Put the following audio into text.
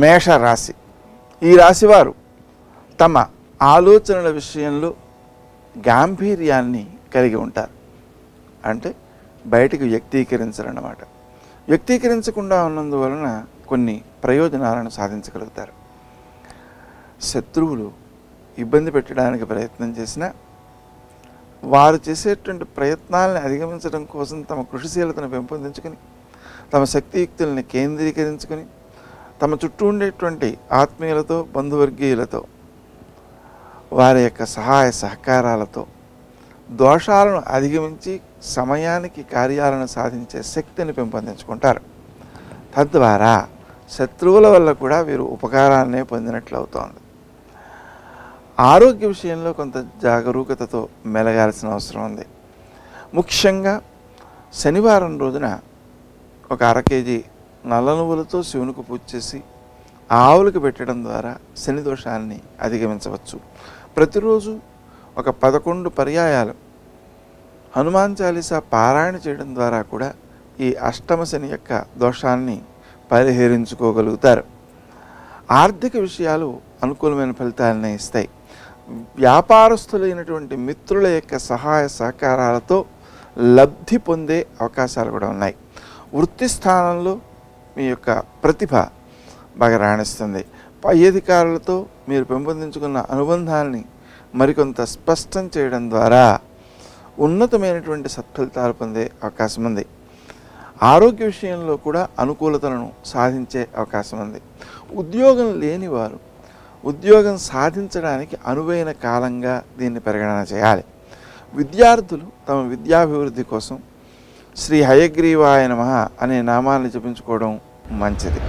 మేషరాశి. ఈ రాశివారు తమ ఆలోచనల విషయంలో గాంభీర్యాన్ని కలిగి ఉంటారు. అంటే బయటికి వ్యక్తీకరించరన్నమాట. వ్యక్తీకరించకుండా ఉన్నందువలన కొన్ని ప్రయోజనాలను సాధించగలుగుతారు. శత్రువులు ఇబ్బంది పెట్టడానికి ప్రయత్నం చేసినా వారు చేసేటువంటి ప్రయత్నాలను అధిగమించడం కోసం తమ కృషిశీలతను పెంపొందించుకొని తమ శక్తియుక్తుల్ని కేంద్రీకరించుకొని తమ చుట్టూ ఉండేటువంటి ఆత్మీయులతో బంధువర్గీయులతో వారి యొక్క సహాయ సహకారాలతో దోషాలను అధిగమించి సమయానికి కార్యాలను సాధించే శక్తిని పెంపొందించుకుంటారు. తద్వారా శత్రువుల వల్ల కూడా వీరు ఉపకారాన్నే పొందినట్లు అవుతోంది. ఆరోగ్య విషయంలో కొంత జాగరూకతతో మెలగాల్సిన అవసరం ఉంది. ముఖ్యంగా శనివారం రోజున ఒక 1/2 కేజీ నల్ల నువ్వులతో శివునికి పూజ చేసి ఆవులకు పెట్టడం ద్వారా శని దోషాన్ని అధిగమించవచ్చు. ప్రతిరోజు ఒక 11 పర్యాయాలు హనుమాన్ చాలీసా పారాయణ చేయడం ద్వారా కూడా ఈ అష్టమ శని యొక్క దోషాన్ని పరిహరించుకోగలుగుతారు. ఆర్థిక విషయాలు అనుకూలమైన ఫలితాలను ఇస్తాయి. వ్యాపారస్తులైనటువంటి మిత్రుల యొక్క సహాయ సహకారాలతో లబ్ధి పొందే అవకాశాలు కూడా ఉన్నాయి. వృత్తి స్థానంలో మీ యొక్క ప్రతిభ బాగా రాణిస్తుంది. పై అధికారులతో మీరు పెంపొందించుకున్న అనుబంధాన్ని మరికొంత స్పష్టం చేయడం ద్వారా ఉన్నతమైనటువంటి సత్ఫలితాలు పొందే అవకాశం ఉంది. ఆరోగ్య విషయంలో కూడా అనుకూలతలను సాధించే అవకాశం ఉంది. ఉద్యోగం లేని వారు ఉద్యోగం సాధించడానికి అనువైన కాలంగా దీన్ని పరిగణన చేయాలి. విద్యార్థులు తమ విద్యాభివృద్ధి కోసం శ్రీ హయగ్రీవాయ నమః అనే నామాన్ని జపించుకోవడం మంచిది.